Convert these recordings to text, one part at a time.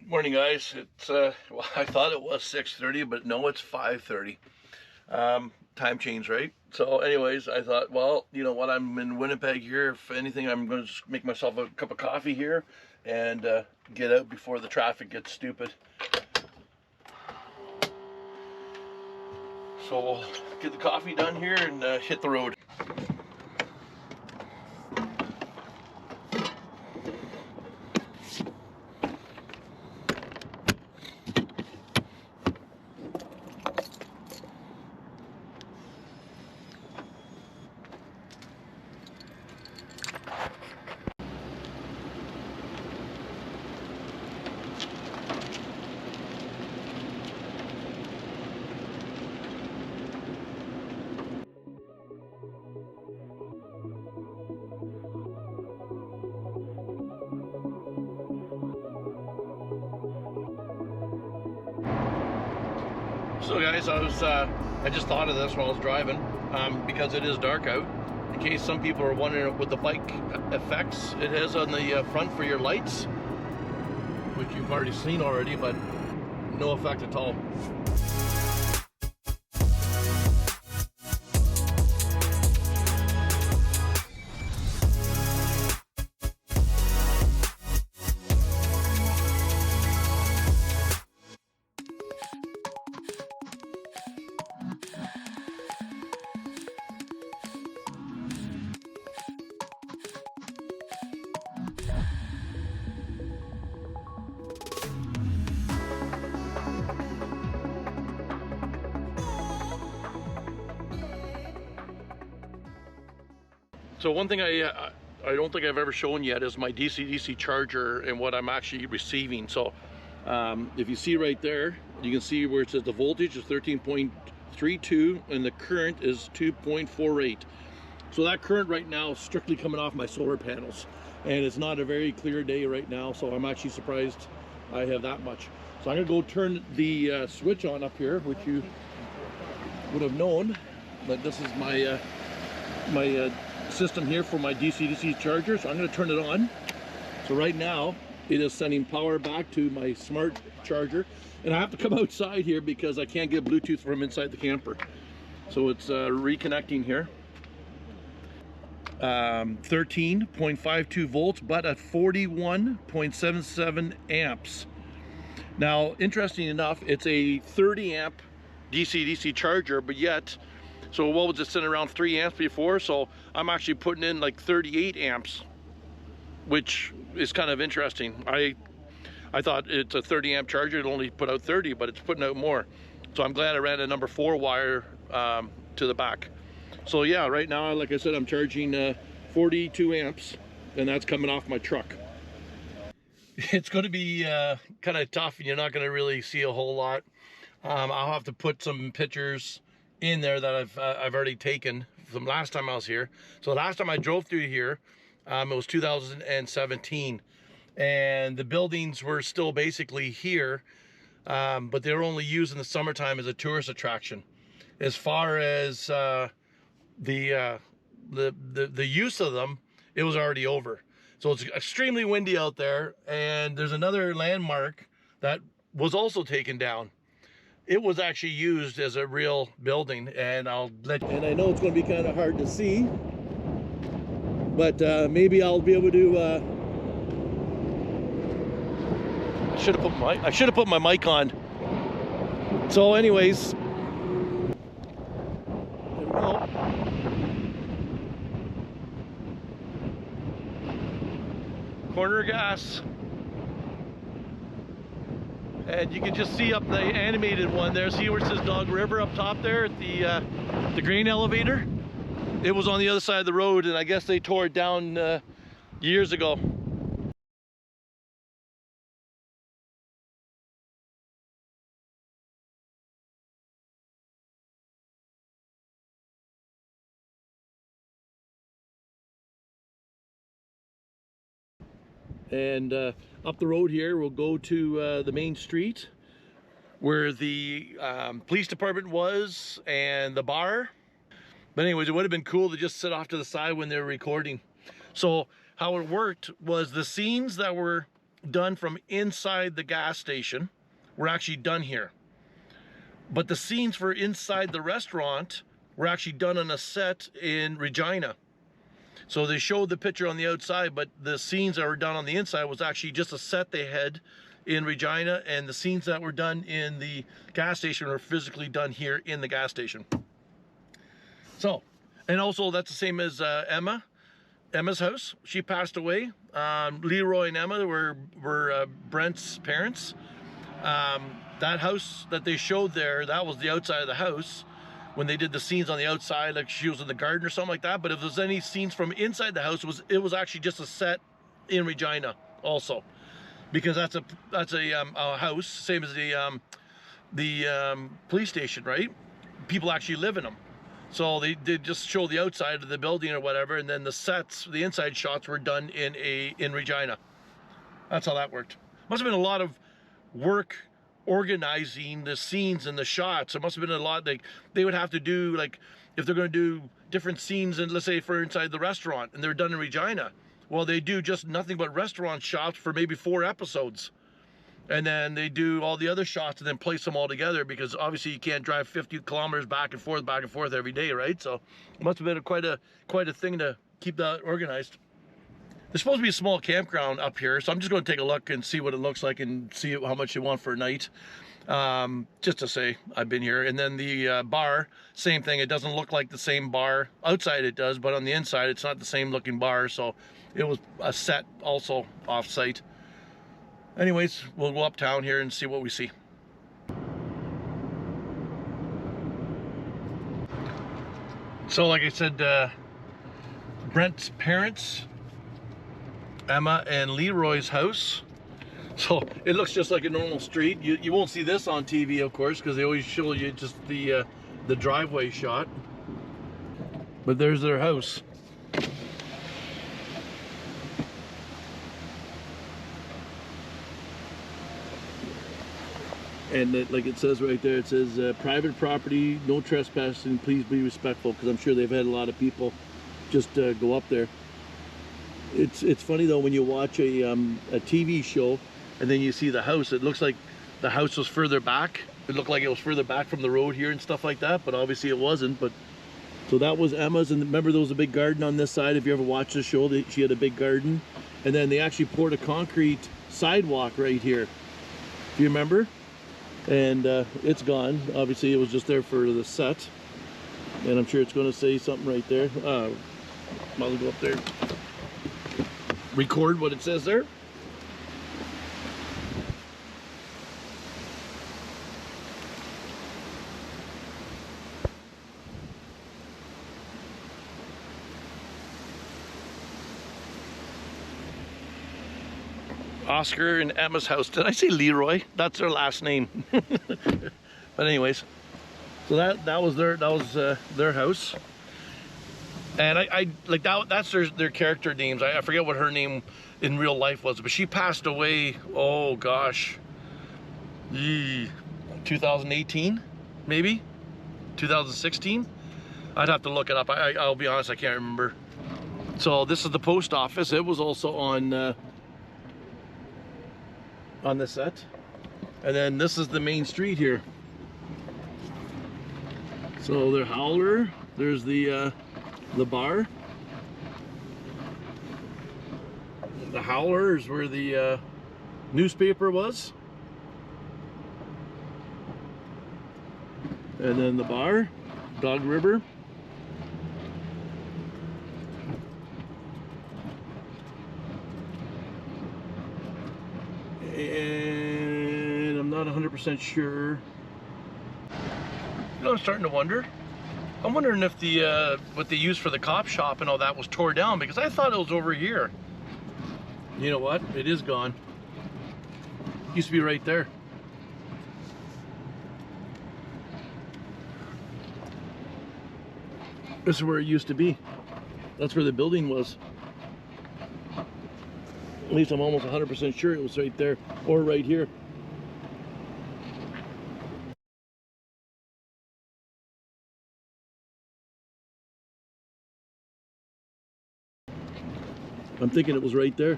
Morning, guys. It's well, I thought it was 6:30, but no, it's 5:30. Time change, right? So, anyways, I thought, well, you know what? I'm in Winnipeg here. If anything, I'm going to just make myself a cup of coffee here and get out before the traffic gets stupid. So we'll get the coffee done here and hit the road. So guys, I just thought of this while I was driving, because it is dark out. In case some people are wondering what the bike effects it has on the front for your lights, which you've already seen already, but no effect at all. So one thing I don't think I've ever shown yet is my DC-DC charger and what I'm actually receiving. So if you see right there, you can see where it says the voltage is 13.32 and the current is 2.48. So that current right now is strictly coming off my solar panels, and it's not a very clear day right now, so I'm actually surprised I have that much. So I'm gonna go turn the switch on up here, which you would have known, but this is my system here for my DC-DC charger. So I'm going to turn it on. So right now it is sending power back to my smart charger, and I have to come outside here because I can't get Bluetooth from inside the camper. So it's reconnecting here. 13.52 volts, but at 41.77 amps. Now, interesting enough, it's a 30 amp DC-DC charger, but yet, so what was it sitting around 3 amps before? So I'm actually putting in like 38 amps, which is kind of interesting. I thought it's a 30 amp charger, it'll only put out 30, but it's putting out more. So I'm glad I ran a number 4 wire to the back. So yeah, right now, like I said, I'm charging 42 amps, and that's coming off my truck. It's going to be kind of tough, and you're not going to really see a whole lot. I'll have to put some pictures in there that I've already taken from last time I was here. So last time I drove through here, it was 2017, and the buildings were still basically here, but they were only used in the summertime as a tourist attraction. As far as the use of them, it was already over. So it's extremely windy out there, and there's another landmark that was also taken down. It was actually used as a real building, and I'll let you. And I know it's going to be kind of hard to see, but maybe I'll be able to. I should have put my mic on. So, anyways, there we go. Corner of gas. And you can just see up the animated one there. See where it says Dog River up top there at the grain elevator? It was on the other side of the road, and I guess they tore it down years ago. And up the road here, we'll go to the main street where the police department was and the bar. But anyways, it would have been cool to just sit off to the side when they were recording. So how it worked was the scenes that were done from inside the gas station were actually done here. But the scenes for inside the restaurant were actually done on a set in Regina. So they showed the picture on the outside, but the scenes that were done on the inside was actually just a set they had in Regina, and the scenes that were done in the gas station were physically done here in the gas station. So, and also that's the same as Emma's house. She passed away. Leroy and Emma were Brent's parents. That house that they showed there, that was the outside of the house when they did the scenes on the outside, like she was in the garden or something like that. But if there's any scenes from inside the house, it was actually just a set in Regina also, because that's a house, same as the police station, right? People actually live in them. So they did just show the outside of the building or whatever, and then the sets, the inside shots were done in Regina. That's how that worked. Must have been a lot of work organizing the scenes and the shots. It must have been a lot. Like they would have to do, like if they're going to do different scenes, and let's say for inside the restaurant, and they're done in Regina, well, they do just nothing but restaurant shots for maybe 4 episodes, and then they do all the other shots and then place them all together, because obviously you can't drive 50 kilometers back and forth every day, right? So it must have been quite a thing to keep that organized. There's supposed to be a small campground up here, so I'm just going to take a look and see what it looks like and see how much you want for a night, just to say I've been here. And then the bar, same thing. It doesn't look like the same bar. Outside it does, but on the inside it's not the same looking bar, so it was a set also off-site. Anyways, we'll go uptown here and see what we see. So like I said, Brent's parents, Emma and Leroy's house. So it looks just like a normal street. You won't see this on TV, of course, because they always show you just the driveway shot. But there's their house. And like it says right there, it says private property, no trespassing, please be respectful, because I'm sure they've had a lot of people just go up there. It's funny though, when you watch a TV show and then you see the house, it looks like the house was further back. It looked like it was further back from the road here and stuff like that, but obviously it wasn't. But so that was Emma's, and remember there was a big garden on this side. If you ever watched the show, she had a big garden, and then they actually poured a concrete sidewalk right here. Do you remember? And it's gone. Obviously it was just there for the set, and I'm sure it's going to say something right there. Might as well go up there, record what it says there. Oscar and Emma's house. Did I say Leroy? That's their last name. But anyways, so that was their house. And I like that. That's their character names. I forget what her name in real life was, but she passed away. Oh gosh, 2018, maybe 2016. I'd have to look it up. I'll be honest, I can't remember. So this is the post office. It was also on the set, and then this is the main street here. So their howler. There's the bar. The howler is where the newspaper was, and then the bar, Dog River. And I'm not 100% sure. You know, I'm starting to wonder. I'm wondering if the what they used for the cop shop and all that was tore down, because I thought it was over here. You know what? It is gone. Used to be right there. This is where it used to be. That's where the building was. At least I'm almost 100% sure it was right there, or right here. I'm thinking it was right there.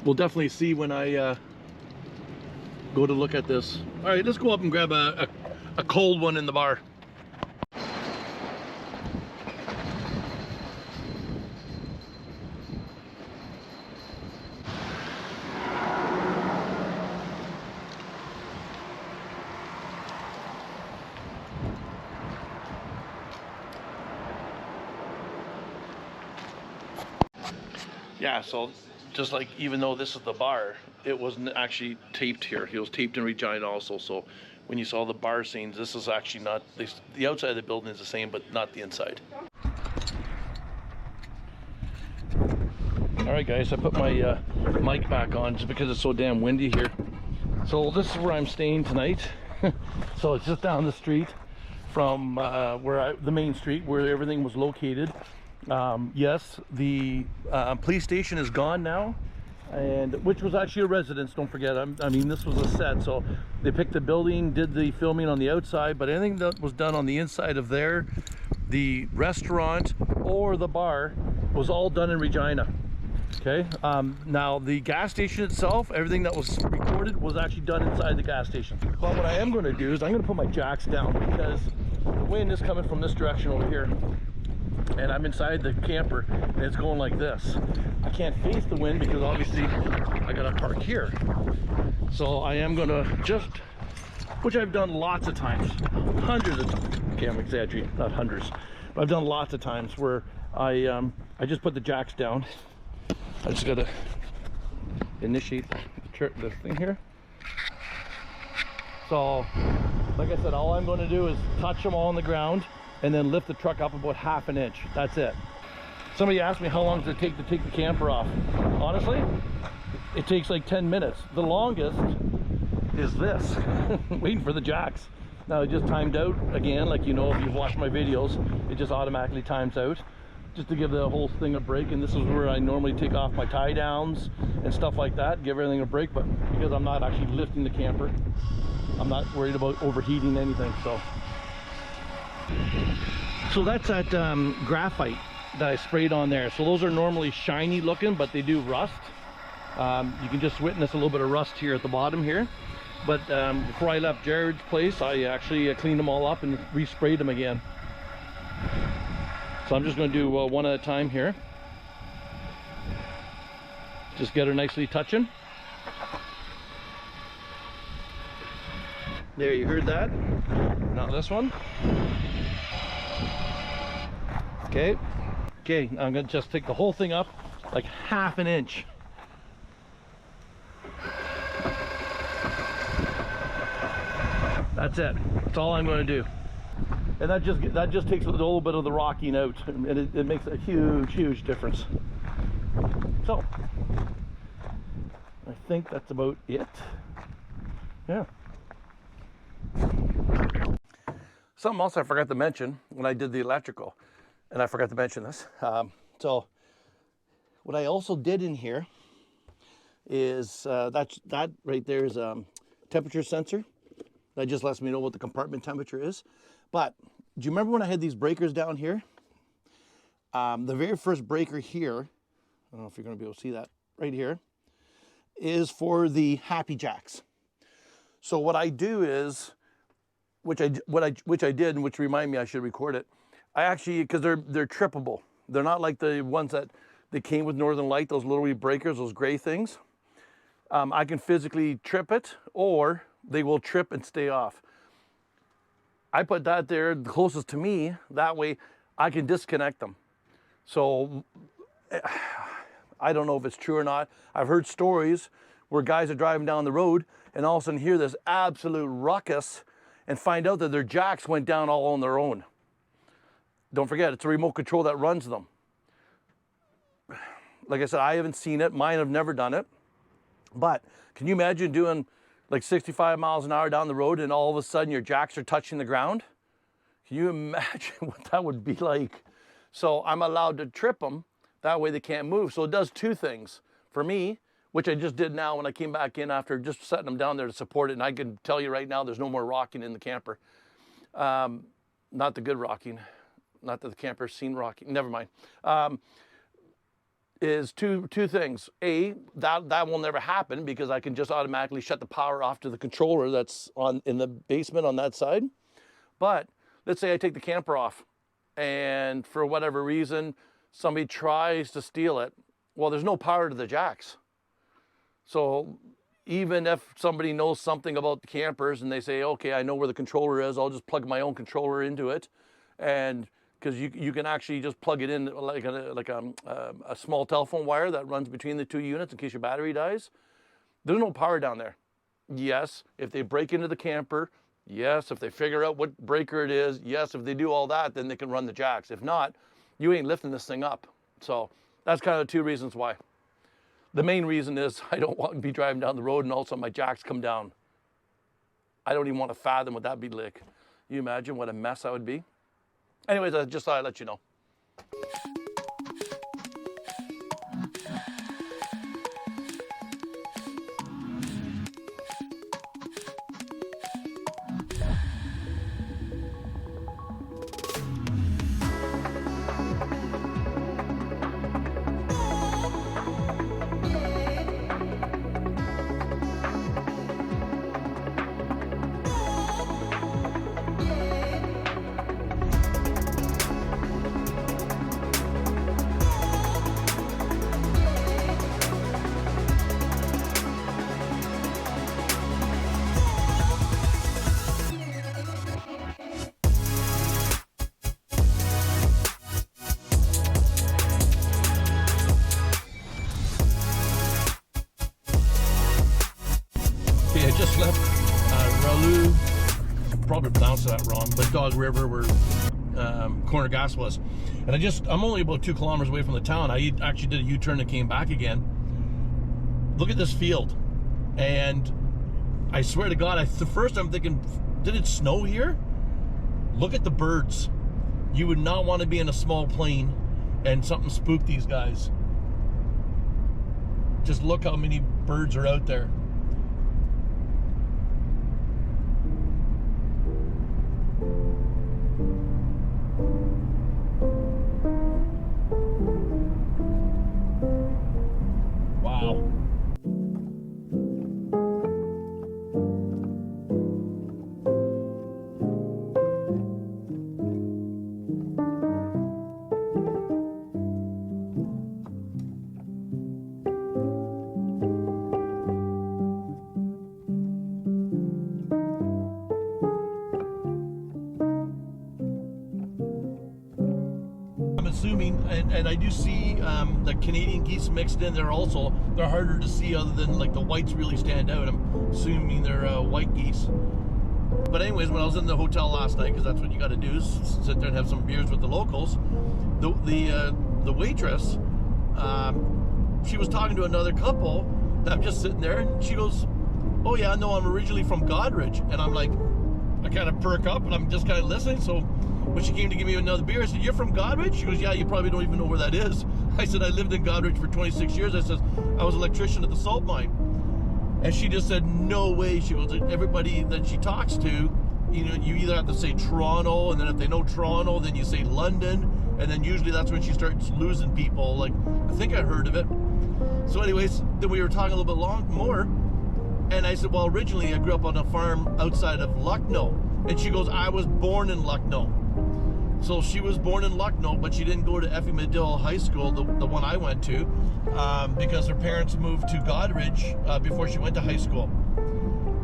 we'll definitely see when I go to look at this. All right, let's go up and grab a cold one in the bar. Yeah, so just like, even though this is the bar, it wasn't actually taped here. It was taped in Regina also. So when you saw the bar scenes, this is actually not, the outside of the building is the same, but not the inside. All right, guys, I put my mic back on just because it's so damn windy here. So this is where I'm staying tonight. So it's just down the street from the main street where everything was located. Yes, the police station is gone now, and which was actually a residence, don't forget. I mean, this was a set, so they picked the building, did the filming on the outside, but anything that was done on the inside of there, the restaurant or the bar, was all done in Regina. Okay, now the gas station itself, everything that was recorded was actually done inside the gas station. But what I am going to do is I'm going to put my jacks down, because the wind is coming from this direction over here, and I'm inside the camper and it's going like this. I can't face the wind because obviously I gotta park here. So I am gonna just, which I've done lots of times, hundreds of times. Okay, I'm exaggerating, not hundreds, but I've done lots of times where I just put the jacks down. I just gotta initiate the thing here. So, like I said, all I'm going to do is touch them all on the ground and then lift the truck up about ½ an inch. That's it. Somebody asked me how long does it take to take the camper off. Honestly, it takes like 10 minutes. The longest is this, waiting for the jacks. Now it just timed out again, like, you know, if you've watched my videos, it just automatically times out, just to give the whole thing a break. And this is where I normally take off my tie downs and stuff like that, give everything a break. But because I'm not actually lifting the camper, I'm not worried about overheating anything. So that's that graphite that I sprayed on there. So those are normally shiny looking, but they do rust. You can just witness a little bit of rust here at the bottom here. But before I left Jared's place, I actually cleaned them all up and resprayed them again. So I'm just going to do one at a time here. Just get her nicely touching. There, you heard that. Now this one. Okay. Okay, I'm going to just take the whole thing up like ½ an inch. That's it. That's all I'm going to do. And that just takes a little bit of the rocking out, and it makes a huge difference. So I think that's about it. Yeah. Something else I forgot to mention when I did the electrical, and I forgot to mention this. So what I also did in here is that right there is a temperature sensor. That just lets me know what the compartment temperature is. But do you remember when I had these breakers down here? The very first breaker here, I don't know if you're going to be able to see that right here, is for the happy jacks. So what I do is, which I did, and which remind me I should record it. I actually, because they're trippable. They're not like the ones that they came with Northern Light, those little wee breakers, those gray things. I can physically trip it, or they will trip and stay off. I put that there the closest to me, that way I can disconnect them. So I don't know if it's true or not. I've heard stories where guys are driving down the road and all of a sudden hear this absolute ruckus and find out that their jacks went down all on their own. Don't forget, it's a remote control that runs them. Like I said, I haven't seen it. Mine have never done it. But can you imagine doing like 65 miles an hour down the road and all of a sudden your jacks are touching the ground? Can you imagine what that would be like? So I'm allowed to trip them. That way they can't move. So it does two things for me, which I just did now when I came back in after just setting them down there to support it. And I can tell you right now, there's no more rocking in the camper. Not the good rocking. Not that the camper's seen rocking. Never mind. is two things. A, that will never happen because I can just automatically shut the power off to the controller that's in the basement on that side. But let's say I take the camper off and for whatever reason, somebody tries to steal it. Well, there's no power to the jacks. So even if somebody knows something about the campers and they say, okay, I know where the controller is, I'll just plug my own controller into it. And because you can actually just plug it in like a small telephone wire that runs between the two units in case your battery dies. There's no power down there. Yes, if they break into the camper, yes, if they figure out what breaker it is, yes, if they do all that, then they can run the jacks. If not, you ain't lifting this thing up. So that's kind of the two reasons why. The main reason is I don't want to be driving down the road and all of a sudden my jacks come down. I don't even want to fathom what that'd be like. You imagine what a mess that would be? Anyways, I just thought I'd let you know. I just left Ralu, probably pronounced that wrong, but Dog River where Corner Gas was. And I'm only about 2 kilometers away from the town. I actually did a U-turn and came back again. Look at this field. And I swear to God, the first I'm thinking, did it snow here? Look at the birds. You would not want to be in a small plane and something spook these guys. Just look how many birds are out there. Wow. Assuming, and I do see the Canadian geese mixed in there also. They're harder to see other than like the whites really stand out. I'm assuming they're white geese. But anyways, when I was in the hotel last night, because that's what you got to do, is sit there and have some beers with the locals, the waitress, she was talking to another couple, and I'm just sitting there, and she goes, oh yeah, no, I'm originally from Godrich. And I'm like, I kind of perk up, and I'm just kind of listening. So when she came to give me another beer, I said, you're from Godrich? She goes, yeah, you probably don't even know where that is. I said, I lived in Godrich for 26 years. I said, I was an electrician at the salt mine. And she just said, no way. She goes, everybody that she talks to, you know, you either have to say Toronto, and then if they know Toronto, then you say London, and then usually that's when she starts losing people. Like, I think I heard of it. So anyways, then we were talking a little bit more, and I said, well, originally I grew up on a farm outside of Lucknow. And she goes, I was born in Lucknow. So she was born in Lucknow, but she didn't go to Effie Medill High School, the one I went to, because her parents moved to Godrich before she went to high school.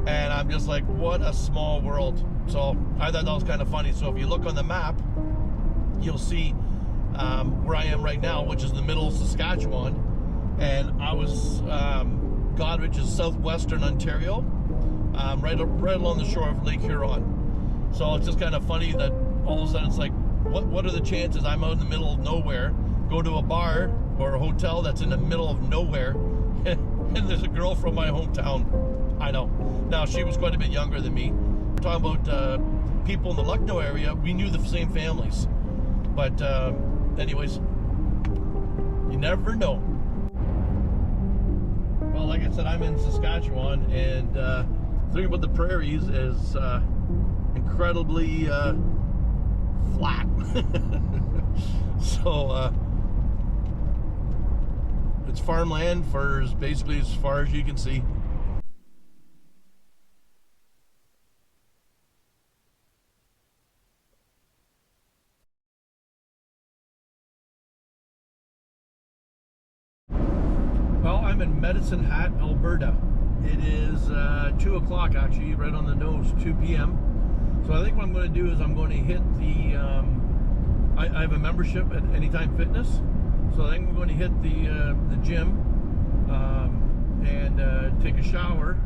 And I'm just like, what a small world. So I thought that was kind of funny. So if you look on the map, you'll see where I am right now, which is the middle of Saskatchewan. And I was, Godrich is southwestern Ontario, right along the shore of Lake Huron. So it's just kind of funny that all of a sudden it's like, what are the chances I'm out in the middle of nowhere, go to a bar or a hotel that's in the middle of nowhere, and there's a girl from my hometown. I know. Now, she was quite a bit younger than me. We're talking about people in the Lucknow area. We knew the same families. But anyways, you never know. Well, like I said, I'm in Saskatchewan, and the thing about the prairies is incredibly flat. So it's farmland for basically as far as you can see. Well, I'm in Medicine Hat, Alberta. It is 2 o'clock actually, right on the nose, 2 p.m. So I think what I'm going to do is I'm going to hit the, I have a membership at Anytime Fitness. So I think I'm going to hit the gym and take a shower.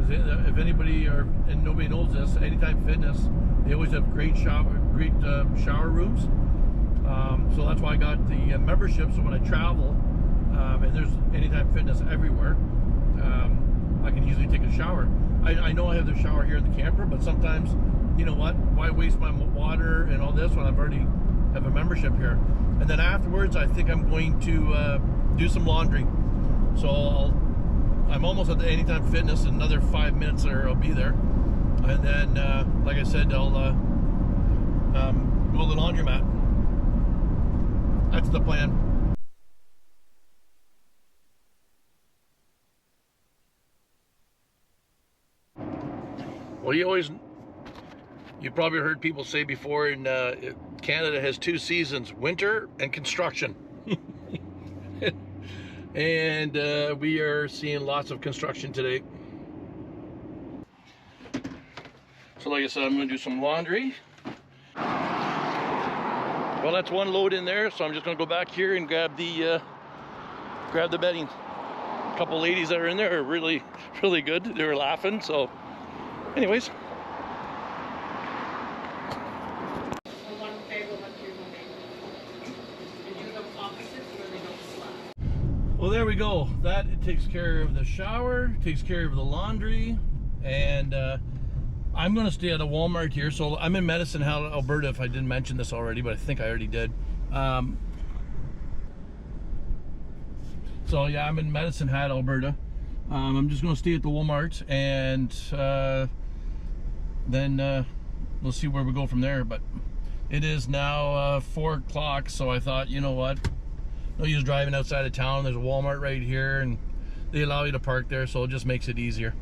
If anybody and nobody knows this, Anytime Fitness, they always have great shower rooms. So that's why I got the membership. So when I travel, and there's Anytime Fitness everywhere, I can easily take a shower. I know I have the shower here in the camper, but sometimes, you know what, why waste my water and all this when I've already have a membership here? And then afterwards, I think I'm going to do some laundry. So I'm almost at the Anytime Fitness. In another 5 minutes there, I'll be there. And then, like I said, I'll go to the laundromat. That's the plan. Well, you've probably heard people say before, in Canada has 2 seasons, winter and construction. And we are seeing lots of construction today. So like I said, I'm going to do some laundry. Well, that's one load in there, so I'm just going to go back here and grab the bedding. A couple ladies that are in there are really, really good. They were laughing, so anyways. Well, there we go. That it takes care of the shower, takes care of the laundry, and I'm going to stay at a Walmart here. So I'm in Medicine Hat, Alberta, if I didn't mention this already, but I think I already did. So yeah, I'm in Medicine Hat, Alberta. I'm just going to stay at the Walmart, and then we'll see where we go from there. But it is now 4 o'clock, so I thought, you know what, no use driving outside of town. There's a Walmart right here, and they allow you to park there, so it just makes it easier.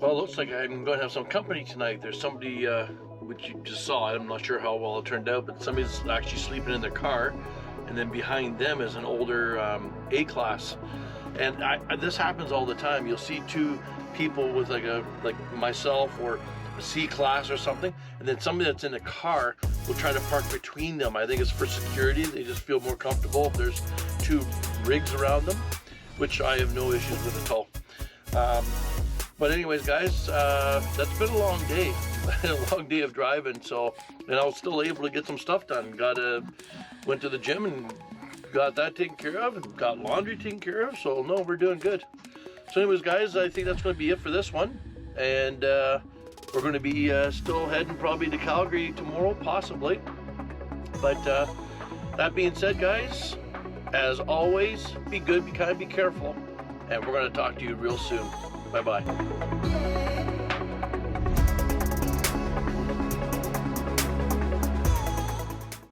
Well, it looks like I'm going to have some company tonight. There's somebody, which you just saw, I'm not sure how well it turned out, but somebody's actually sleeping in their car, and then behind them is an older A-class. And this happens all the time. You'll see 2 people with like myself or a C-class or something, and then somebody that's in a car will try to park between them. I think it's for security. They just feel more comfortable if there's 2 rigs around them, which I have no issues with at all. But anyways, guys, that's been a long day. A long day of driving, so, and I was still able to get some stuff done. Went to the gym and got that taken care of, and got laundry taken care of, so no, we're doing good. So anyways, guys, I think that's going to be it for this one, and we're going to be still heading probably to Calgary tomorrow, possibly. But that being said, guys, as always, be good, be kind, be careful, and we're going to talk to you real soon. Bye-bye.